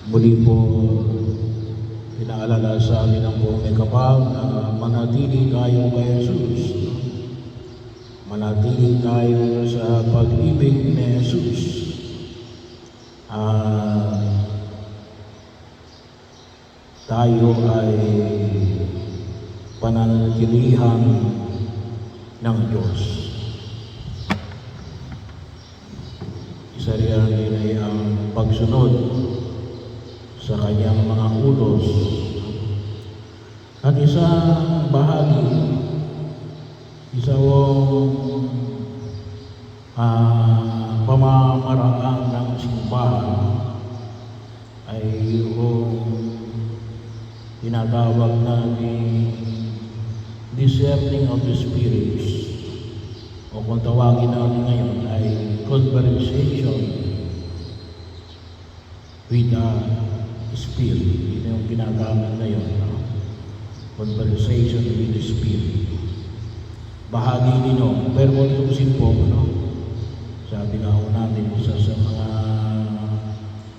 Muli po, pinaalala sa amin ang buong may kapal na manatili tayo kay Jesus. Manatili tayo sa pag-ibig ni Jesus. Tayo ay pananatilihan ng Diyos. Isa riyan din ay ang pagsunod sa kanyang mga utos. At isang bahagi, isang pamamaraan ng simbahan ay yung tinatawag natin discerning of the spirits, o kung tawagin natin ngayon ay conversation with the Spirit. Ito yung ginagamit ngayon, no? Conversation with the Spirit. Bahagi nino, pero kung tusin po, no? Sabi nga ho natin, isa sa mga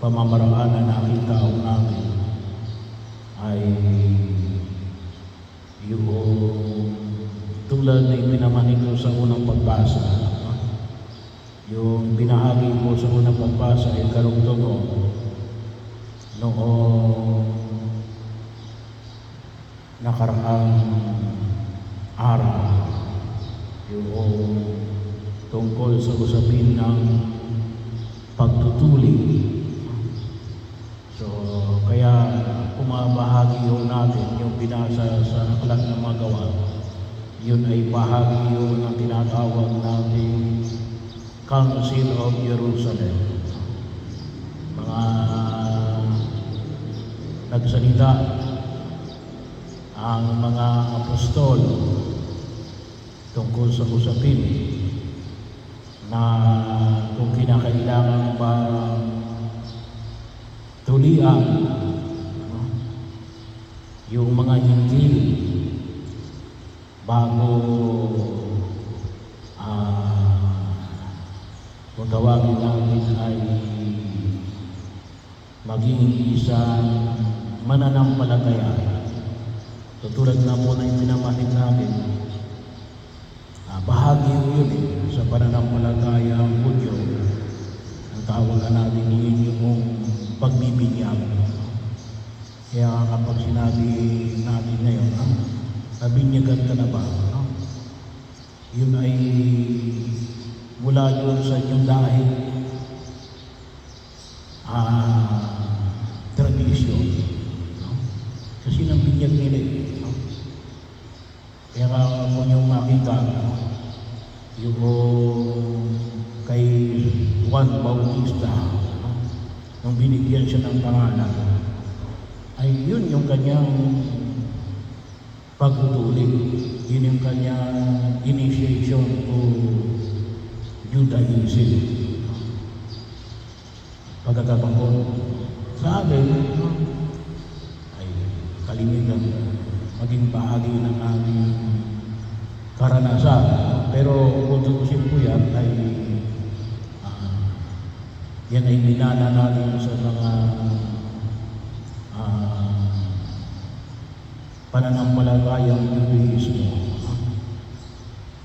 pamamaraan na nakita ho natin ay yung tulad na ipinamanig ko sa unang pagbasa, no? Yung binahagi ko sa unang pagbasa ay karugtong noong nakaraang araw, yung tungkol sa usapin ng pagtutuli. So, kaya kumabahagi yun natin yung binasa sa Aklat ng Mga Gawa. Yun ay bahagi yun ang tinatawag natin Council of Jerusalem. Mga nagsalita ang mga apostol tungkol sa usapin na kung kinakailangan ba tulian yung mga hindi bago kung tawagin natin ay maging isang mananampalataya. Tutulad na po na yung pinamahid natin, bahagi yun sa pananampalataya ang Hudyo. Ang tawag natin yun yung pagbibinyag. Kaya kapag sinabi natin ngayon, nabinyagan ka na ba? Yun ay mula yun sa inyong dahil tradisyon. Kasi nang binyag nila kaya kung yung makita yung kay Juan Bautista nung binigyan siya ng pangalan, ay yun yung kanyang pagtutuli, yun yung kanyang initiation to Judaism. Pagkakabangkot sa atin ay kalimitan maging bahagi ng aming karanasan. Pero kung tutusin po yan ay yan ay minana natin sa mga pananampalatayang Judaismo.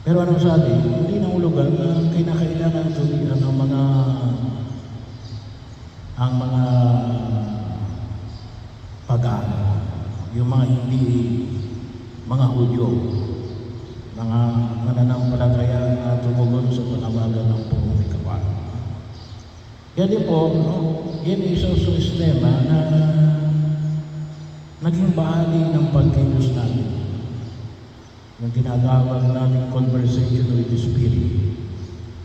Pero ano sa atin, hindi na ulugan na kinakailangan tulian ang mga pagano, yung mga hindi mga Hudyo, mga mananampalataya na tumugon sa panawagan ng buong may kapal. Kaya din po, yan isang sistema na naging bahagi ng pagkilos natin, yung tinatawag natin conversation with the Spirit.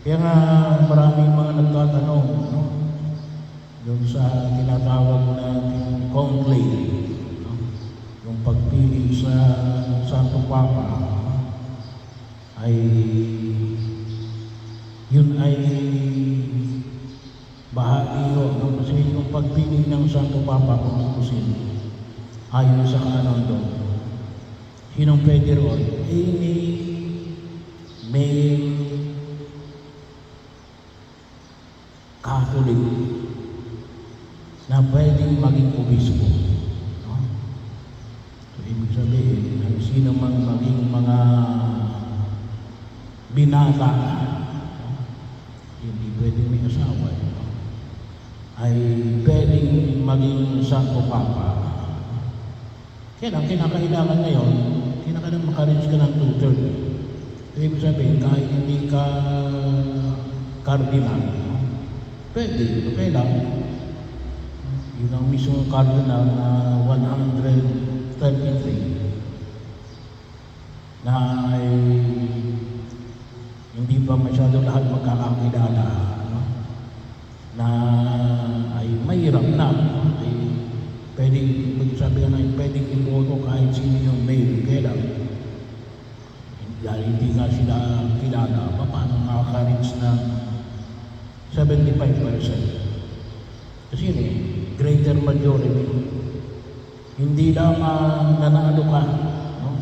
Kaya nga maraming mga nagtatanong, yung sa tinatawag natin conclave, yung pagpili sa Santo Papa, ay yun ay bahagi yun, kasi yung pagpili ng Santo Papa kung tutusin ayon sa kanon doon, sinong pwede ron? May Catholic na pwedeng maging obispo. No? So, ibig sabihin, ang sino mang maging mga binata, no? Hindi pwedeng may asawa, no? Ay pwedeng maging Santo Papa. Kaya lang, kinakailangan ngayon, kinakailangan makareach ka ng 2/3. Ibig sabihin, kahit hindi ka cardinal, no? Pwede, kailang yun ang mismong cardinal na 133 na ay hindi pa masyado lahat magkakakilala, no? Na ay mahirap na, no? Ay pwedeng magsabi ka na pwedeng iboto kahit sino yung mayor, kaya lang dahil hindi nga sila kilala, paano makaka-reach ng 75%? Kasi yun greater majority. Hindi lamang nanalo ka, no?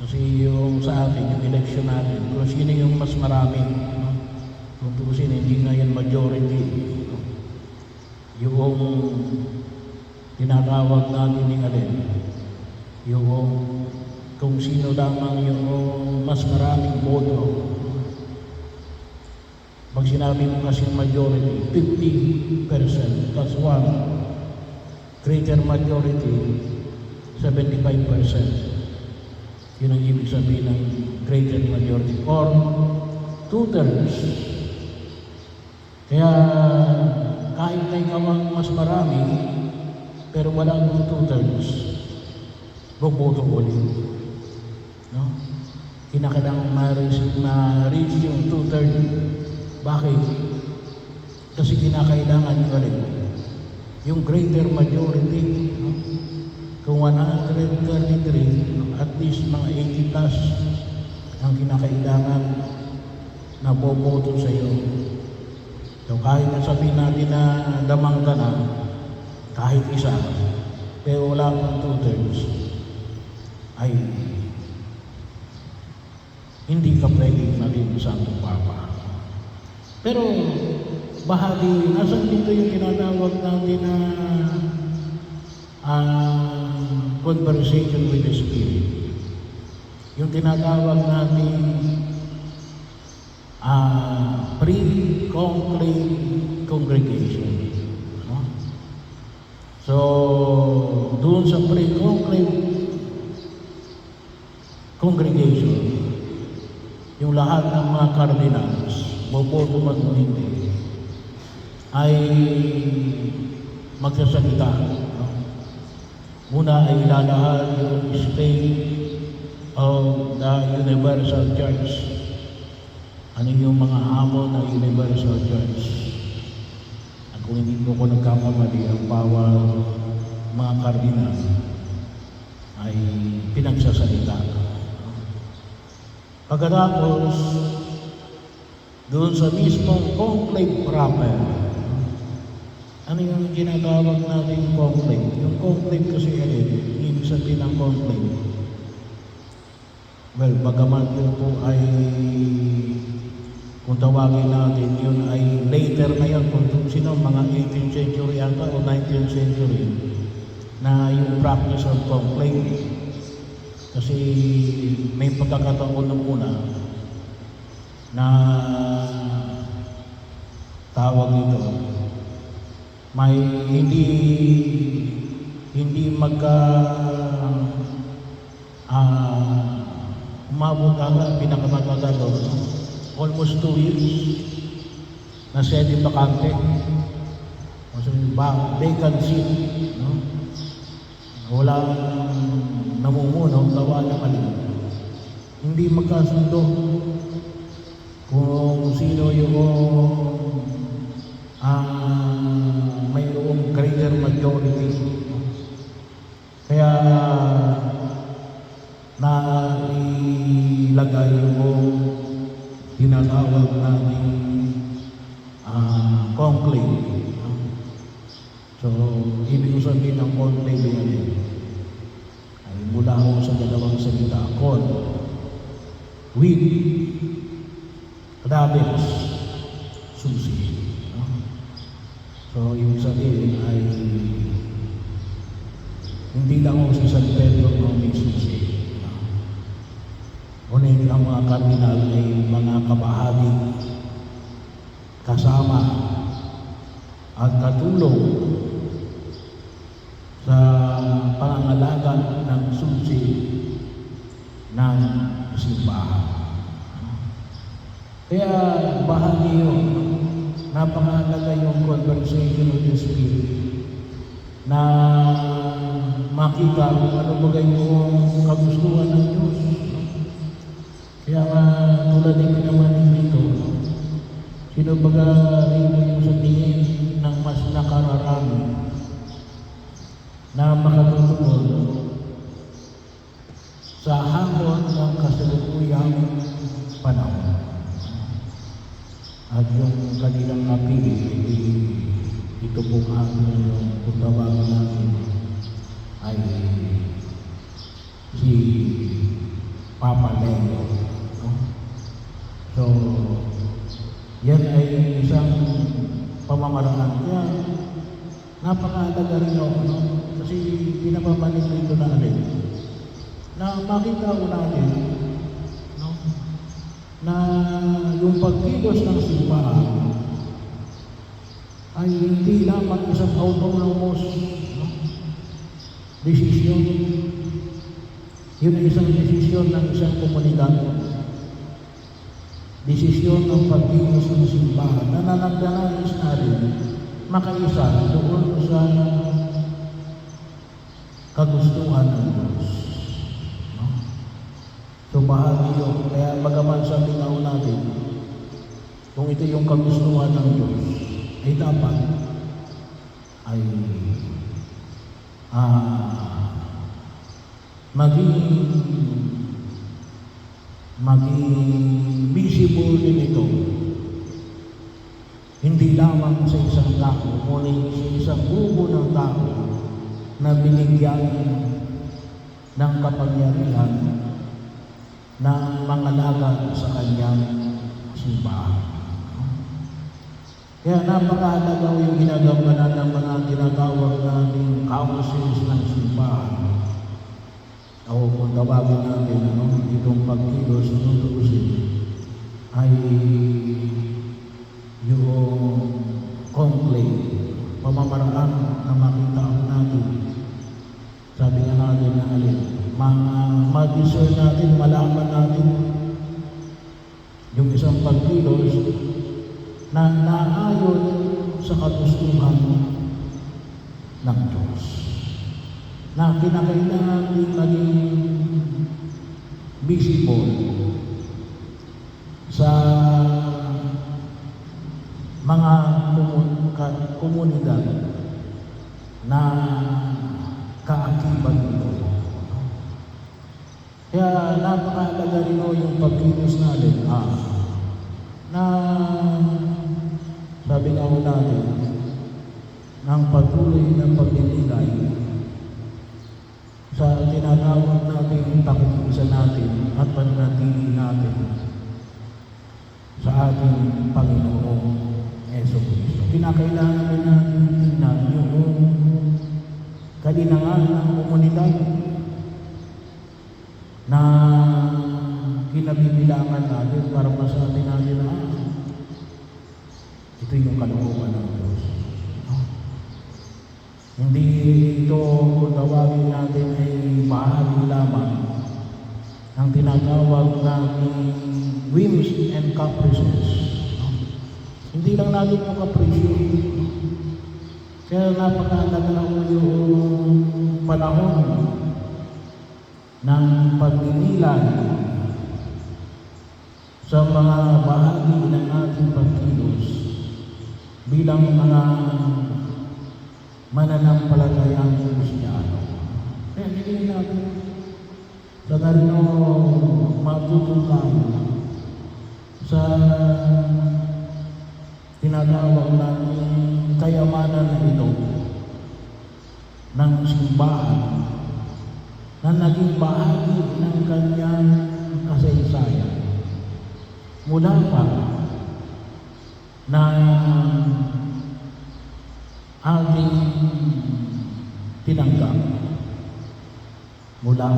Kasi yung sa atin, yung election natin, kung sino yung mas marami, no? Kung tukusin, hindi nga yan majority, no? Yung tinatawag natin ni Alin, yung kung sino lamang yung mas maraming boto. Pag sinabi mo kasi majority, 50% plus 1, greater majority, 75%. Yun ang ibig sabihin ng greater majority, or 2/3. Kaya kahit na ikaw ang mas marami, pero wala ng 2/3, boboto ulit. No? Kinakailangan ma-reach yung 2/3. Bakit? Kasi kinakailangan nyo rin yung greater majority, no? Kung 133, at least mga 80 plus ang kinakailangan na boboto sa iyo. So kahit na sabihin natin na damang ka na, kahit isa, pero wala pang 2/3, ay hindi ka pwedeng maging Santo Papa. Pero bahagi, nasan dito yung tinatawag natin na conversation with the Spirit? Yung tinatawag natin pre-conclave congregation. No? So, doon sa pre-conclave congregation, yung lahat ng mga cardinals, boboto man o hindi, ay magsasalita. No? Muna ay ilalahad yung state of the Universal Church. Ano yung mga hamon ng Universal Church? At kung hindi ko nagkakamali, ang bawal mga kardinal ay pinagsasalita. Pagkatapos, doon sa mismong conclave proper, ano yung ginatawag natin conclave? Yung conclave kasi ibig sabihin ng conclave. Well, bagaman yun po ay, kung tawagin natin, yun ay later na yun, kung sino, mga 18th century ata o 19th century, na yung practice of conclave. Kasi may pagkakataon nung una na tawag ito, may hindi umabot ata pinakamatagal almost 2 years na sede bakante, vacant seat, no? Walang namumuno, gawa naman hindi magkasundo kung sino yung mayroong greater majority. Kaya nailagay yung tinatawag natin conclave. So, ibig sabihin ng conclave yan ay mula ho sa dalawang salita, con, with, rabbits, susi. So, ibig sabihin ay hindi lang ako si San Pedro ang may susi. Ngunit ang mga kardinal ay mga kabahagi kasama at katulong sa pangangalaga ng susi ng simbahan. Kaya bahagi yun, napakahalaga yung conversation with the Spirit na makita kung ano ba yung kagustuhan ng Diyos. Kaya nga tulad din pinamanin dito, sino baga rin yung sa tingin ng mas nakararami na makatutunod sa hamon ng kasalukuyang panahon. At yung kanilang napili, ito pong aking kung tawagin natin ay si Papa Leo. No? So, yan ay isang pamamaraan. Kaya, napakahalaga rin ako, no? Kasi pinapamanin ko ito na alin. Na makita ko natin, no? Na yung pagkilos ng simbahan ay hindi lamang isang autonomous, no? Desisyon. Yun ay isang desisyon ng isang komunidad. Desisyon ng pagkilos ng simbahan na nanagdanais na rin makaisa doon sa kagustuhan ng Diyos. No? So bahagi yun. Kaya bagaman sabi nga natin, kung ito yung kagustuhan ng Diyos, ay dapat ay maging visible din ito. Hindi lamang sa isang tao, ngunit sa isang grupo ng tao na binigyan ng kapangyarihan na mangalaga sa kanyang simbahan. Kaya napakahalaga yung ginagawa ng mga tinatawag nating councils ng simbahan. O kung tawagin natin, itong pagkilos ng tutusin ay yung conclave, pamamaraan na makita natin. Sabi nga natin na alin, ma-discern natin, malaman natin yung isang pagkilos na naayon sa kagustuhan ng Diyos. Na kinakailangan din maging visible sa mga komunidad na kaakibat nito. Kaya napakahalaga rin yung pagkilos natin na sabi nga ho natin ng patuloy na pagninilay sa tinatawag natin pakikisa natin at pananatili natin sa ating Panginoong Jesucristo. Kinakailangan din natin tingnan yung kalinangan ng komunidad na kinabibilangan natin para masabi natin na ito yung kalooban ng Diyos. Hindi ito kung tawagin natin ay bahagi lamang ng tinatawag natin whims and caprices. Hindi lang natin yung kapresyo. Kaya napakahalaga ko yung panahon ng pagninilay sa mga bahagi ng ating pagkilos bilang mga mananampalatayang Kristiyano. Kaya hindi natin sa ganito matutukan sa tinatawag natin kayamanan na ito ng simbahan na naging bahagi ng kanyang kasaysayan. Mula pa na ating tinanggap mula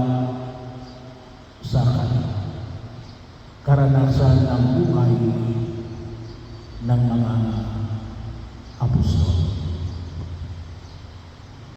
sa karanasan ng buhay ng mga apostol.